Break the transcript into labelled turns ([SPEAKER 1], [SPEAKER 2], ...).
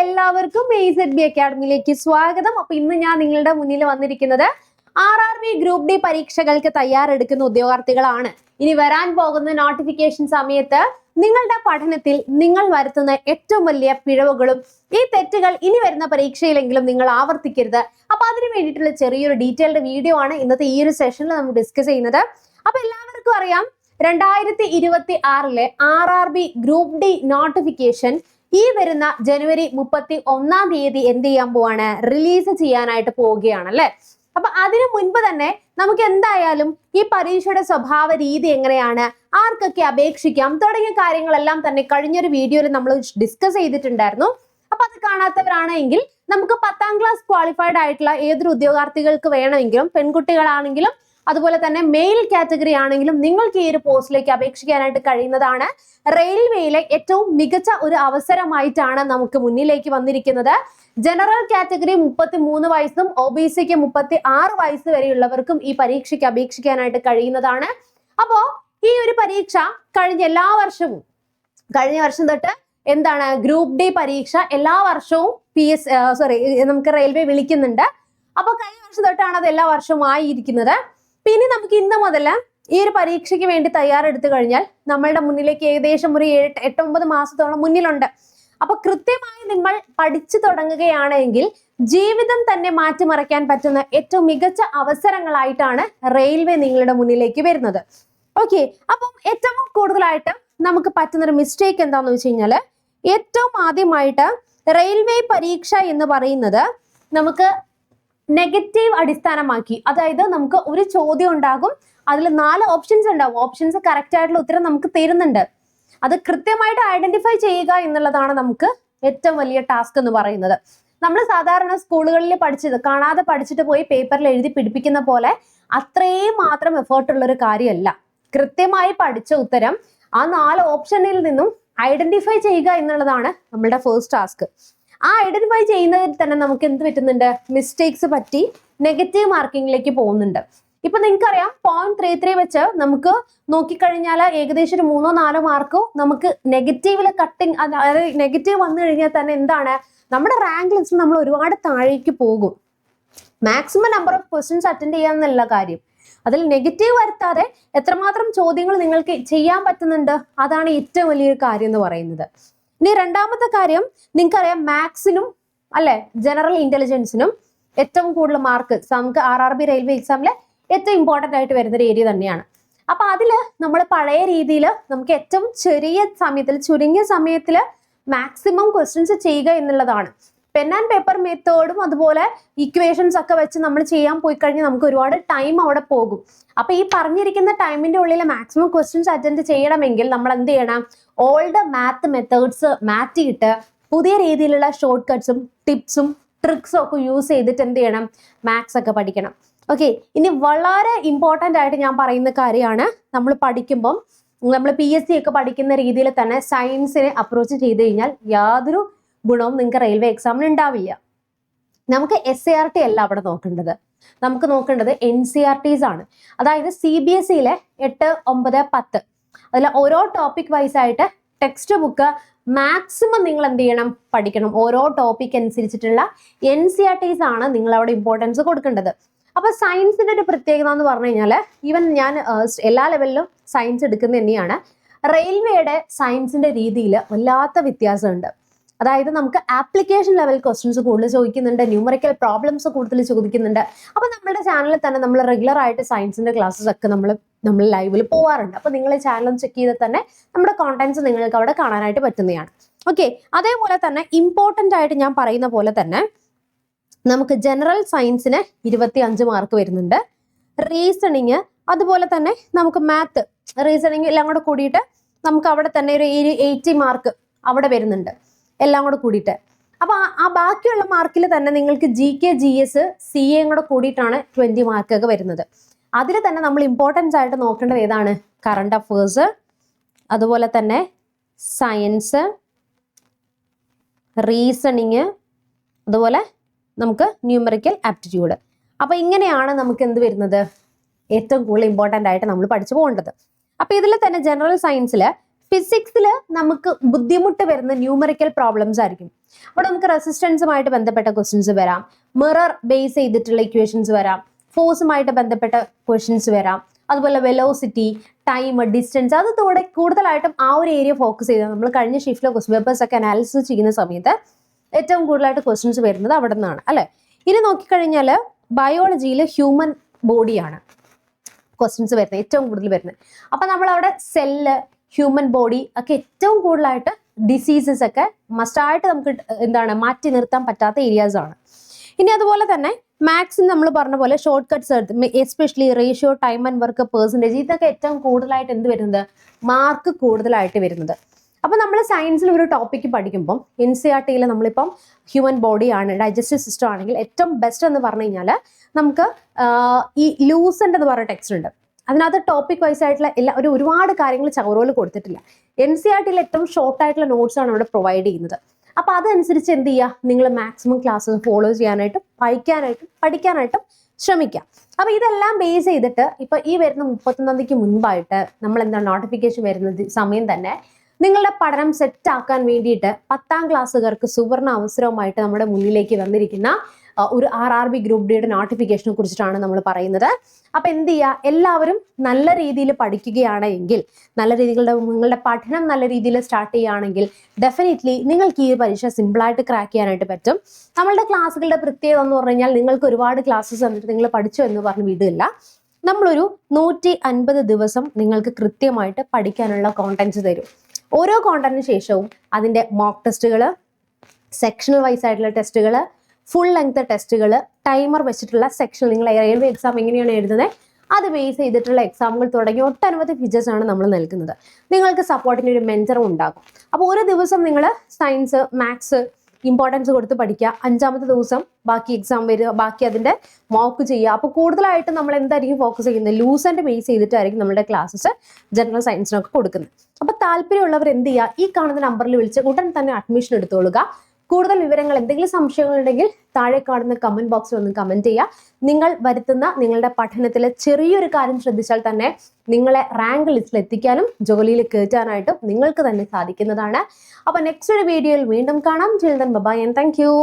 [SPEAKER 1] എല്ലാവർക്കും AZB അക്കാഡമിയിലേക്ക് സ്വാഗതം. അപ്പോൾ ഇന്ന് ഞാൻ നിങ്ങളുടെ മുന്നിൽ വന്നിരിക്കുന്നത് RRB ഗ്രൂപ്പ് ഡി പരീക്ഷകൾക്ക് തയ്യാറെടുക്കുന്ന ഉദ്യോഗാർത്ഥികളാണ്. ഇനി വരാൻ പോകുന്ന നോട്ടിഫിക്കേഷൻ സമയത്ത് നിങ്ങളുടെ പഠനത്തിൽ നിങ്ങൾ വരുത്തുന്ന ഏറ്റവും വലിയ പിഴവുകളും ഈ തെറ്റുകൾ ഇനി വരുന്ന പരീക്ഷയിലെങ്കിലും നിങ്ങൾ ആവർത്തിക്കരുത്. അപ്പോൾ അതിനു വേണ്ടിയിട്ടുള്ള ചെറിയൊരു ഡീറ്റെയിൽഡ് വീഡിയോ ആണ് ഇന്നത്തെ ഈ ഒരു സെഷനിൽ നമ്മൾ ഡിസ്കസ് ചെയ്യുന്നത്. അപ്പോൾ എല്ലാവർക്കും അറിയാം 2026 RRB ഗ്രൂപ്പ് ഡി നോട്ടിഫിക്കേഷൻ ഈ വരുന്ന ജനുവരി 31-ാം തീയതി എന്ത് ചെയ്യാൻ പോവാണ്, റിലീസ് ചെയ്യാനായിട്ട് പോവുകയാണ് അല്ലെ. അപ്പൊ അതിനു മുൻപ് തന്നെ നമുക്ക് എന്തായാലും ഈ പരീക്ഷയുടെ സ്വഭാവ രീതി എങ്ങനെയാണ്, ആർക്കൊക്കെ അപേക്ഷിക്കാം തുടങ്ങിയ കാര്യങ്ങളെല്ലാം തന്നെ കഴിഞ്ഞൊരു വീഡിയോയിൽ നമ്മൾ ഡിസ്കസ് ചെയ്തിട്ടുണ്ടായിരുന്നു. അപ്പൊ അത് കാണാത്തവരാണെങ്കിൽ നമുക്ക് 10ാം ക്ലാസ് ക്വാളിഫൈഡ് ആയിട്ടുള്ള ഏതൊരു ഉദ്യോഗാർത്ഥികൾക്ക് വേണമെങ്കിലും, പെൺകുട്ടികളാണെങ്കിലും അതുപോലെ തന്നെ മെയിൽ കാറ്റഗറി ആണെങ്കിലും നിങ്ങൾക്ക് ഈ ഒരു പോസ്റ്റിലേക്ക് അപേക്ഷിക്കാനായിട്ട് കഴിയുന്നതാണ്. റെയിൽവേയിലെ ഏറ്റവും മികച്ച ഒരു അവസരമായിട്ടാണ് നമുക്ക് മുന്നിലേക്ക് വന്നിരിക്കുന്നത്. ജനറൽ കാറ്റഗറി 33 വയസ്സും OBCക്ക് 36 വയസ്സ് വരെയുള്ളവർക്കും ഈ പരീക്ഷയ്ക്ക് അപേക്ഷിക്കാനായിട്ട് കഴിയുന്നതാണ്. അപ്പോ ഈ ഒരു പരീക്ഷ കഴിഞ്ഞ വർഷം തൊട്ട് എന്താണ്, ഗ്രൂപ്പ് ഡി പരീക്ഷ എല്ലാ വർഷവും നമുക്ക് റെയിൽവേ വിളിക്കുന്നുണ്ട്. അപ്പൊ കഴിഞ്ഞ വർഷം തൊട്ടാണ് അത് എല്ലാ വർഷവും ആയിരിക്കുന്നത്. പിന്നെ നമുക്ക് ഇന്ന് മുതൽ ഈ ഒരു പരീക്ഷയ്ക്ക് വേണ്ടി തയ്യാറെടുത്തു കഴിഞ്ഞാൽ നമ്മളുടെ മുന്നിലേക്ക് ഏകദേശം ഒരു 8-9 മാസത്തോളം മുന്നിലുണ്ട്. അപ്പൊ കൃത്യമായി നിങ്ങൾ പഠിച്ചു തുടങ്ങുകയാണെങ്കിൽ ജീവിതം തന്നെ മാറ്റിമറിക്കാൻ പറ്റുന്ന ഏറ്റവും മികച്ച അവസരങ്ങളായിട്ടാണ് റെയിൽവേ നിങ്ങളുടെ മുന്നിലേക്ക് വരുന്നത്. ഓക്കെ, അപ്പം ഏറ്റവും കൂടുതലായിട്ട് നമുക്ക് പറ്റുന്നൊരു മിസ്റ്റേക്ക് എന്താന്ന് വെച്ച് കഴിഞ്ഞാൽ, ഏറ്റവും ആദ്യമായിട്ട് റെയിൽവേ പരീക്ഷ എന്ന് പറയുന്നത് നമുക്ക് നെഗറ്റീവ് അടിസ്ഥാനമാക്കി, അതായത് നമുക്ക് ഒരു ചോദ്യം ഉണ്ടാകും, അതിൽ 4 ഓപ്ഷൻസ് ഉണ്ടാവും. ഓപ്ഷൻസ് കറക്റ്റ് ആയിട്ടുള്ള ഉത്തരം നമുക്ക് തരുന്നുണ്ട്. അത് കൃത്യമായിട്ട് ഐഡന്റിഫൈ ചെയ്യുക എന്നുള്ളതാണ് നമുക്ക് ഏറ്റവും വലിയ ടാസ്ക് എന്ന് പറയുന്നത്. നമ്മൾ സാധാരണ സ്കൂളുകളിൽ പഠിച്ചത് കാണാതെ പഠിച്ചിട്ട് പോയി പേപ്പറിൽ എഴുതി പിടിപ്പിക്കുന്ന പോലെ അത്രയും മാത്രം എഫേർട്ട് ഉള്ള ഒരു കാര്യമല്ല. കൃത്യമായി പഠിച്ച ഉത്തരം ആ 4 ഓപ്ഷനിൽ നിന്നും ഐഡന്റിഫൈ ചെയ്യുക എന്നുള്ളതാണ് നമ്മളുടെ ഫസ്റ്റ് ടാസ്ക്. ആ ഐഡന്റിഫൈ ചെയ്യുന്നതിൽ തന്നെ നമുക്ക് എന്ത് പറ്റുന്നുണ്ട്, മിസ്റ്റേക്സ് പറ്റി നെഗറ്റീവ് മാർക്കിങ്ങിലേക്ക് പോകുന്നുണ്ട്. ഇപ്പൊ നിങ്ങൾക്കറിയാം 0.33 വെച്ച് നമുക്ക് നോക്കിക്കഴിഞ്ഞാൽ ഏകദേശം ഒരു 3-4 മാർക്ക് നമുക്ക് നെഗറ്റീവില് കട്ടിങ്, അതായത് നെഗറ്റീവ് വന്നു കഴിഞ്ഞാൽ തന്നെ എന്താണ്, നമ്മുടെ റാങ്ക് ലിസ്റ്റ് നമ്മൾ ഒരുപാട് താഴേക്ക് പോകും. Maximum number of questions attend ചെയ്യാന്നുള്ള കാര്യം, അതിൽ നെഗറ്റീവ് വരുത്താതെ എത്രമാത്രം ചോദ്യങ്ങൾ നിങ്ങൾക്ക് ചെയ്യാൻ പറ്റുന്നുണ്ട്, അതാണ് ഏറ്റവും വലിയൊരു കാര്യം എന്ന് പറയുന്നത്. ഇനി രണ്ടാമത്തെ കാര്യം, നിങ്ങൾക്കറിയാം മാത്സിനും അല്ലെ ജനറൽ ഇന്റലിജൻസിനും ഏറ്റവും കൂടുതൽ മാർക്ക് നമുക്ക് RRB റെയിൽവേ എക്സാമില് ഏറ്റവും ഇമ്പോർട്ടന്റ് ആയിട്ട് വരുന്ന ഒരു ഏരിയ തന്നെയാണ്. അപ്പൊ അതില് നമ്മൾ പഴയ രീതിയിൽ നമുക്ക് ഏറ്റവും ചുരുങ്ങിയ സമയത്തിൽ മാക്സിമം ക്വസ്റ്റ്യൻസ് ചെയ്യുക എന്നുള്ളതാണ്. പെൻ ആൻഡ് പേപ്പർ മെത്തേഡും അതുപോലെ ഇക്വേഷൻസ് ഒക്കെ വെച്ച് നമ്മൾ ചെയ്യാൻ പോയി കഴിഞ്ഞാൽ നമുക്ക് ഒരുപാട് ടൈം അവിടെ പോകും. അപ്പൊ ഈ പറഞ്ഞിരിക്കുന്ന ടൈമിന്റെ ഉള്ളിൽ മാക്സിമം ക്വസ്റ്റ്യൻസ് അറ്റൻഡ് ചെയ്യണമെങ്കിൽ നമ്മൾ എന്ത് ചെയ്യണം, ഓൾഡ് മാത്ത് മെത്തേഡ്സ് മാറ്റിയിട്ട് പുതിയ രീതിയിലുള്ള ഷോർട്ട് കട്ട്സും ടിപ്സും ട്രിക്സും ഒക്കെ യൂസ് ചെയ്തിട്ട് എന്ത് ചെയ്യണം, മാത്സ് ഒക്കെ പഠിക്കണം. ഓക്കെ, ഇനി വളരെ ഇമ്പോർട്ടൻ്റ് ആയിട്ട് ഞാൻ പറയുന്ന കാര്യമാണ്, നമ്മൾ പഠിക്കുമ്പം നമ്മൾ PSC ഒക്കെ പഠിക്കുന്ന രീതിയിൽ തന്നെ സയൻസിനെ അപ്രോച്ച് ചെയ്ത് കഴിഞ്ഞാൽ യാതൊരു ഗുണവും നിങ്ങൾക്ക് റെയിൽവേ എക്സാമിന് ഉണ്ടാവില്ല. നമുക്ക് SART അല്ല അവിടെ നോക്കേണ്ടത്, നമുക്ക് നോക്കേണ്ടത് NCERTs ആണ്. അതായത് CBSEയിലെ 8, 9, 10 അതിൽ ഓരോ ടോപ്പിക് വൈസ് ആയിട്ട് ടെക്സ്റ്റ് ബുക്ക് മാക്സിമം നിങ്ങൾ എന്ത് ചെയ്യണം, പഠിക്കണം. ഓരോ ടോപ്പിക് അനുസരിച്ചിട്ടുള്ള NCERTs ആണ് നിങ്ങൾ അവിടെ ഇമ്പോർട്ടൻസ് കൊടുക്കേണ്ടത്. അപ്പൊ സയൻസിന്റെ ഒരു പ്രത്യേകത എന്ന് പറഞ്ഞു കഴിഞ്ഞാൽ, ഈവൻ ഞാൻ എല്ലാ ലെവലിലും സയൻസ് എടുക്കുന്നത് തന്നെയാണ്, റെയിൽവേയുടെ സയൻസിന്റെ രീതിയിൽ വല്ലാത്ത വ്യത്യാസമുണ്ട്. അതായത് നമുക്ക് ആപ്ലിക്കേഷൻ ലെവൽ ക്വസ്റ്റ്യൻസ് കൂടുതൽ ചോദിക്കുന്നുണ്ട്, ന്യൂമറിക്കൽ പ്രോബ്ലംസ് കൂടുതൽ ചോദിക്കുന്നുണ്ട്. അപ്പൊ നമ്മുടെ ചാനലിൽ തന്നെ നമ്മൾ റെഗുലർ ആയിട്ട് സയൻസിന്റെ ക്ലാസ്സസ് ഒക്കെ നമ്മൾ ലൈവിൽ പോവാറുണ്ട്. അപ്പൊ നിങ്ങൾ ചാനൽ ചെക്ക് ചെയ്ത് തന്നെ നമ്മുടെ കോണ്ടന്റ്സ് നിങ്ങൾക്ക് അവിടെ കാണാനായിട്ട് പറ്റുന്നതാണ്. ഓക്കെ, അതേപോലെ തന്നെ ഇമ്പോർട്ടൻ്റ് ആയിട്ട് ഞാൻ പറയുന്ന പോലെ തന്നെ നമുക്ക് ജനറൽ സയൻസിന് 25 മാർക്ക് വരുന്നുണ്ട്. റീസണിങ് അതുപോലെ തന്നെ നമുക്ക് മാത്ത്, റീസണിങ് എല്ലാം കൂടെ കൂടിയിട്ട് നമുക്ക് അവിടെ തന്നെ ഒരു 80 മാർക്ക് അവിടെ വരുന്നുണ്ട്, എല്ലാം കൂടെ കൂടിയിട്ട്. അപ്പൊ ആ ബാക്കിയുള്ള മാർക്കിൽ തന്നെ നിങ്ങൾക്ക് GK GS CA കൂടെ കൂടിയിട്ടാണ് 20 മാർക്കൊക്കെ വരുന്നത്. അതിൽ തന്നെ നമ്മൾ ഇമ്പോർട്ടൻസ് ആയിട്ട് നോക്കേണ്ടത് ഏതാണ്, കറണ്ട് അഫേഴ്സ്, അതുപോലെ തന്നെ സയൻസ്, റീസണിങ്, അതുപോലെ നമുക്ക് ന്യൂമറിക്കൽ ആപ്റ്റിറ്റ്യൂഡ്. അപ്പൊ ഇങ്ങനെയാണ് നമുക്ക് എന്ത് വരുന്നത്, ഏറ്റവും കൂടുതൽ ഇമ്പോർട്ടൻ്റ് ആയിട്ട് നമ്മൾ പഠിച്ചു പോകേണ്ടത്. അപ്പൊ ഇതിൽ തന്നെ ജനറൽ സയൻസിൽ ഫിസിക്സിൽ നമുക്ക് ബുദ്ധിമുട്ട് വരുന്ന ന്യൂമറിക്കൽ പ്രോബ്ലംസ് ആയിരിക്കും. അവിടെ നമുക്ക് റെസിസ്റ്റൻസുമായിട്ട് ബന്ധപ്പെട്ട ക്വസ്റ്റ്യൻസ് വരാം, മിറർ ബേസ് ചെയ്തിട്ടുള്ള ഇക്വേഷൻസ് വരാം, ഫോഴ്സുമായിട്ട് ബന്ധപ്പെട്ട ക്വസ്റ്റ്യൻസ് വരാം, അതുപോലെ വെലോസിറ്റി, ടൈം, ഡിസ്റ്റൻസ്, അതോടെ കൂടുതലായിട്ടും ആ ഒരു ഏരിയ ഫോക്കസ് ചെയ്താൽ നമ്മൾ കഴിഞ്ഞ ഷിഫ്റ്റിലെ ക്വസ്റ്റ്യൻ പേപ്പേഴ്സ് ഒക്കെ അനാലിസിസ് ചെയ്യുന്ന സമയത്ത് ഏറ്റവും കൂടുതലായിട്ട് ക്വസ്റ്റ്യൻസ് വരുന്നത് അവിടെ നിന്നാണ് അല്ലെ. ഇനി നോക്കിക്കഴിഞ്ഞാൽ ബയോളജിയിൽ ഹ്യൂമൻ ബോഡിയാണ് ക്വസ്റ്റ്യൻസ് വരുന്നത്, ഏറ്റവും കൂടുതൽ വരുന്നത്. അപ്പൊ നമ്മൾ അവിടെ സെല്ല്, ഹ്യൂമൻ ബോഡി ഒക്കെ ഏറ്റവും കൂടുതലായിട്ട് ഡിസീസസ് ഒക്കെ മസ്റ്റായിട്ട് നമുക്ക് എന്താണ് മാറ്റി നിർത്താൻ പറ്റാത്ത ഏരിയാസ് ആണ്. ഇനി അതുപോലെ തന്നെ മാത്സിന് നമ്മൾ പറഞ്ഞ പോലെ short cuts, especially ratio, time and work, percentage, ഇതൊക്കെ ഏറ്റവും കൂടുതലായിട്ട് എന്ത് വരുന്നത്, മാർക്ക് കൂടുതലായിട്ട് വരുന്നത്. അപ്പൊ നമ്മൾ സയൻസിൽ ഒരു ടോപ്പിക്ക് പഠിക്കുമ്പോൾ NCERT-യിൽ നമ്മളിപ്പം ഹ്യൂമൻ ബോഡി ആണ്, ഡൈജസ്റ്റീവ് സിസ്റ്റം ആണെങ്കിൽ ഏറ്റവും ബെസ്റ്റ് എന്ന് പറഞ്ഞു കഴിഞ്ഞാൽ നമുക്ക് ഈ ലൂസൻ്റ് എന്ന് പറയുന്ന ടെക്സ്റ്റ് ഉണ്ട്. അതിനകത്ത് ടോപ്പിക് വൈസ് ആയിട്ടുള്ള ഒരുപാട് കാര്യങ്ങൾ ചവറോൽ കൊടുത്തിട്ടില്ല. NCERT-യിൽ ഏറ്റവും ഷോർട്ട് ആയിട്ടുള്ള നോട്ട്സ് ആണ് അവിടെ പ്രൊവൈഡ് ചെയ്യുന്നത്. അപ്പൊ അതനുസരിച്ച് എന്ത് ചെയ്യുക, നിങ്ങൾ മാക്സിമം ക്ലാസ്സസ് ഫോളോ ചെയ്യാനായിട്ടും പഠിക്കാനായിട്ടും ശ്രമിക്കാം. അപ്പൊ ഇതെല്ലാം ബേസ് ചെയ്തിട്ട് ഇപ്പൊ ഈ വരുന്ന 31-ാം തീയതിക്ക് മുൻപായിട്ട് നമ്മൾ എന്താണ് നോട്ടിഫിക്കേഷൻ വരുന്ന സമയം തന്നെ നിങ്ങളുടെ പഠനം സെറ്റ് ആക്കാൻ വേണ്ടിയിട്ട് 10ാം ക്ലാസ്സുകാർക്ക് സുവർണ അവസരവുമായിട്ട് നമ്മുടെ മുന്നിലേക്ക് വന്നിരിക്കുന്ന ഒരു RRB ഗ്രൂപ്പ് ഡിയുടെ നോട്ടിഫിക്കേഷനെ കുറിച്ചിട്ടാണ് നമ്മൾ പറയുന്നത്. അപ്പൊ എന്ത് ചെയ്യുക, എല്ലാവരും നല്ല രീതിയിൽ പഠിക്കുകയാണ് എങ്കിൽ, നല്ല രീതികളുടെ നിങ്ങളുടെ പഠനം നല്ല രീതിയിൽ സ്റ്റാർട്ട് ചെയ്യുകയാണെങ്കിൽ ഡെഫിനറ്റ്ലി നിങ്ങൾക്ക് ഈ പരീക്ഷ സിമ്പിളായിട്ട് ക്രാക്ക് ചെയ്യാനായിട്ട് പറ്റും. നമ്മളുടെ ക്ലാസ്സുകളുടെ പ്രത്യേകത എന്ന് പറഞ്ഞു കഴിഞ്ഞാൽ നിങ്ങൾക്ക് ഒരുപാട് ക്ലാസ്സസ് വന്നിട്ട് നിങ്ങൾ പഠിച്ചു എന്ന് പറഞ്ഞ് വിടില്ല. നമ്മളൊരു 150 ദിവസം നിങ്ങൾക്ക് കൃത്യമായിട്ട് പഠിക്കാനുള്ള കോണ്ടന്റ്സ് തരും. ഓരോ കോണ്ടന്റിന് ശേഷവും അതിൻ്റെ മോക്ക് ടെസ്റ്റുകൾ, സെക്ഷണൽ വൈസ് ആയിട്ടുള്ള ടെസ്റ്റുകൾ, ഫുൾ ലെങ്ത് ടെസ്റ്റുകൾ, ടൈമർ വെച്ചിട്ടുള്ള സെക്ഷൻ, നിങ്ങൾ റെയിൽവേ എക്സാം എങ്ങനെയാണ് എഴുതുന്നത് അത് ബേസ് ചെയ്തിട്ടുള്ള എക്സാമുകൾ തുടങ്ങി ഒട്ടനവധി ഫീച്ചേഴ്സ് ആണ് നമ്മൾ നൽകുന്നത്. നിങ്ങൾക്ക് സപ്പോർട്ടിന് ഒരു മെന്ററും ഉണ്ടാകും. അപ്പോൾ ഒരു ദിവസം നിങ്ങൾ സയൻസ്, മാത്സ് ഇമ്പോർട്ടൻസ് കൊടുത്ത് പഠിക്കുക, 5ാമത്തെ ദിവസം ബാക്കി എക്സാം വരിക, ബാക്കി അതിൻ്റെ മോക്ക് ചെയ്യുക. അപ്പോൾ കൂടുതലായിട്ട് നമ്മൾ എന്തായിരിക്കും ഫോക്കസ് ചെയ്യുന്നത്, ലൂസൻ്റ് ബേസ് ചെയ്തിട്ടായിരിക്കും നമ്മുടെ ക്ലാസ്സസ് ജനറൽ സയൻസിനൊക്കെ കൊടുക്കുന്നത്. അപ്പോൾ താല്പര്യമുള്ളവർ എന്ത് ചെയ്യുക, ഈ കാണുന്ന നമ്പറിൽ വിളിച്ച് ഉടൻ തന്നെ അഡ്മിഷൻ എടുത്തോളുക. കൂടുതൽ വിവരങ്ങൾ, എന്തെങ്കിലും സംശയങ്ങളുണ്ടെങ്കിൽ താഴെ കാണുന്ന കമന്റ് ബോക്സിൽ ഒന്ന് കമന്റ് ചെയ്യുക. നിങ്ങൾ വരുത്തുന്ന നിങ്ങളുടെ പഠനത്തിലെ ചെറിയൊരു കാര്യം ശ്രദ്ധിച്ചാൽ തന്നെ നിങ്ങളെ റാങ്ക് ലിസ്റ്റിൽ എത്തിക്കാനും ജോലിയിൽ കയറ്റാനായിട്ടും നിങ്ങൾക്ക് തന്നെ സാധിക്കുന്നതാണ്. അപ്പൊ നെക്സ്റ്റ് ഒരു വീഡിയോയിൽ വീണ്ടും കാണാം. Children bye and thank U.